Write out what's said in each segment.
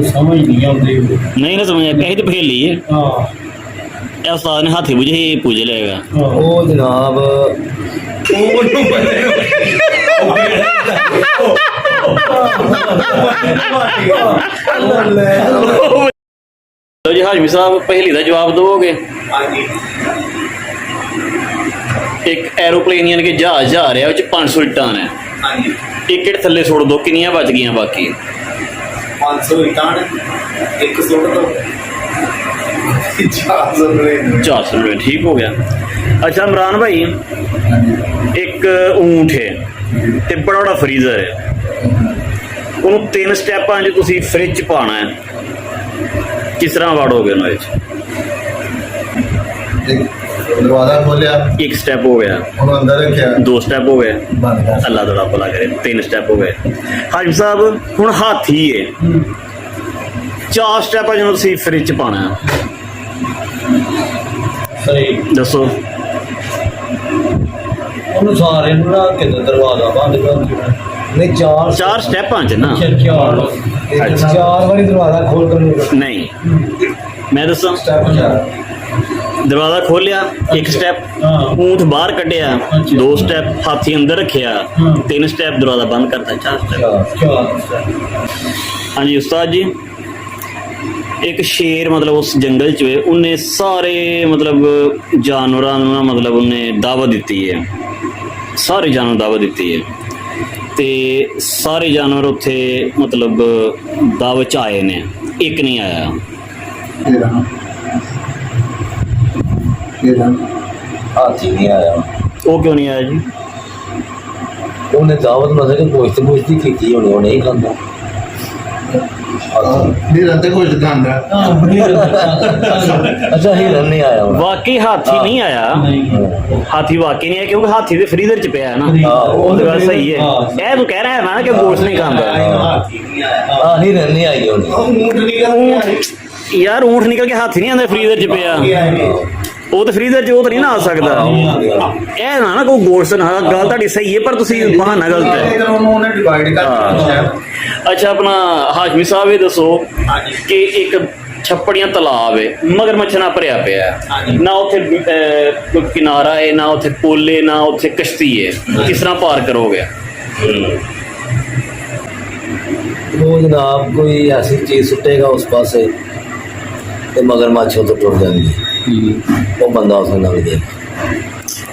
समझ नहीं आती। नहीं ना समझ आया तो फेल ली है हाँ या उस्ताद ने हाथी बुझे ही पूजे लेगा ओ जनाब तो जी हाजमी साहब पहली का जवाब दोगे एक एरोप्लेन यानी कि जहाज जा रहा है 500 टन है एक इट थले सुट दो किनिया बच गई बाकी 500 टन एक सुट दो 400 रुपये ठीक हो गया। अच्छा इमरान भाई एक ऊंट है ते बड़ा बड़ा फ्रीजर है ਉਹਨੂੰ 3 ਸਟੈਪਾਂ 'ਚ ਤੁਸੀਂ ਫ੍ਰਿਜ 'ਚ ਪਾਉਣਾ ਹੈ किस तरह वाड़ोगे ਉਹਨੂੰ ਵਿੱਚ दरवाजा खोलिया एक स्टेप हो गया ਉਹਨੂੰ ਅੰਦਰ ਰੱਖਿਆ 2 स्टेप हो गए ਬੰਦ ਕਰ अल्लाह तआला भला करे 3 स्टेप हो गए। हाजिम साहब हुण हाथी है 4 स्टेप ਜਿਹਨੂੰ ਤੁਸੀਂ ਫ੍ਰਿਜ 'ਚ ਪਾਉਣਾ ਹੈ सही ਦੱਸੋ ਉਹਨੂੰ ਸਾਰੇ ਨੂੰ ਲਾ ਕੇ ਤੇ ਦਰਵਾਜ਼ਾ ਬੰਦ ਕਰ ਦਿਓ। ਨਹੀਂ 4 स्टेपां 'ਚ ना ਚਾਰ ਵਾਰੀ ਦਰਵਾਜ਼ਾ ਖੋਲ ਕਰ नहीं मैं दसा ਸਟੈਪ 4 दरवाजा खोलिया एक स्टेप हाँ। ऊंट बाहर कढ़िया 2 स्टेप हाथी अंदर रखिया 3 स्टेप दरवाजा बंद करता 4 स्टेप। हाँ जी उस्ताद जी एक शेर मतलब उस जंगल च उन्हें सारे मतलब जानवरों ना मतलब उन्हें दावत दी है सारे जानवर दावत दी है ते सारे जानवर उत्थे मतलब दावत च आए ने एक नहीं आया हाथी नहीं आया वो क्यों नहीं आया जी ਉਹਨੇ ਦਾਵਤ ਮਤਲਬ ਪੁੱਛਦੀ ਕੀਤੀ ਹੋਣੀ ਉਹ ਨਹੀਂ ਖਾਂਦਾ ਹੀਰਨ ਤੇ ਕੁਝ ਖਾਂਦਾ अच्छा हीरन नहीं आया होना वाकई हाथी नहीं आया हाथी वाकई नहीं आया क्योंकि हाथी तो फ्रीजर च पे है ना वो तो गल सही है ये तो कह रहा है ना कि गोश्त नहीं खाता हाँ हीरन नहीं आई होनी यार ऊँट निकल के हाथी नहीं आंदा फ्रीजर च पे वो तो फ्रीजर च वो तो नहीं ना आ सकता ये ना कोई गोश्त ना गल तुहाडी सही है पर तुसी बहाना गलत है। अच्छा अपना हाशमी साहब ये दसो कि एक छप्पड़ियां तालाब है मगरमच्छ ना भरिया पिया ना उत्थे कोई किनारा है ना उत्थे पुल है ना उत्थे कश्ती है किस तरह पार करोगे वो जनाब कोई ऐसी चीज सुटेगा उस पासे तो मगरमच्छ तो टुट जाएंगे वो बंदा उसमें ना भी देगा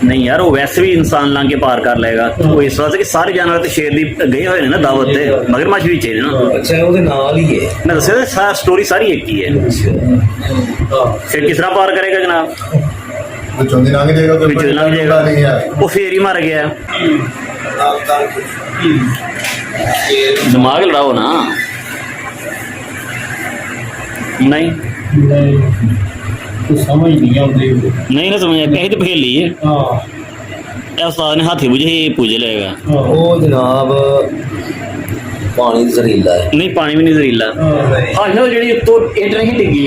नहीं यार वो वैसे भी इंसान लांग के पार कर लेगा वो इस वजह से कि सारे जानवर तो शेर दी गए हुए ने ना दावत ते मगरमच्छ भी चाहिए ना अच्छा वो नाल ही है मैं दस्या स्टोरी सारी एक ही है फिर किस तरह पार करेगा जनाब ਵਿੱਚੋਂ ਦੀ ਲੰਘ ਜਾਏਗਾ ਕੋਈ ਵਿੱਚੋਂ ਦੀ ਲੰਘ ਜਾਏਗਾ ਨਹੀਂ ਹੈ वो फिर ही मर गया दिमाग लड़ाओ ना नहीं तो समझ नहीं आती। नहीं ना समझ आया तो फेल ली है हाँ या उस्ताद ने हाथी बुझे ही पूजे लेगा वो जनाब पानी जहरीला है नहीं पानी भी नहीं जहरीला हाँ ना जी तो इट नहीं डिगी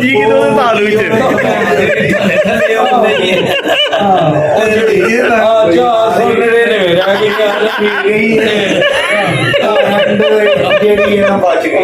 जी की तो तालू बच गई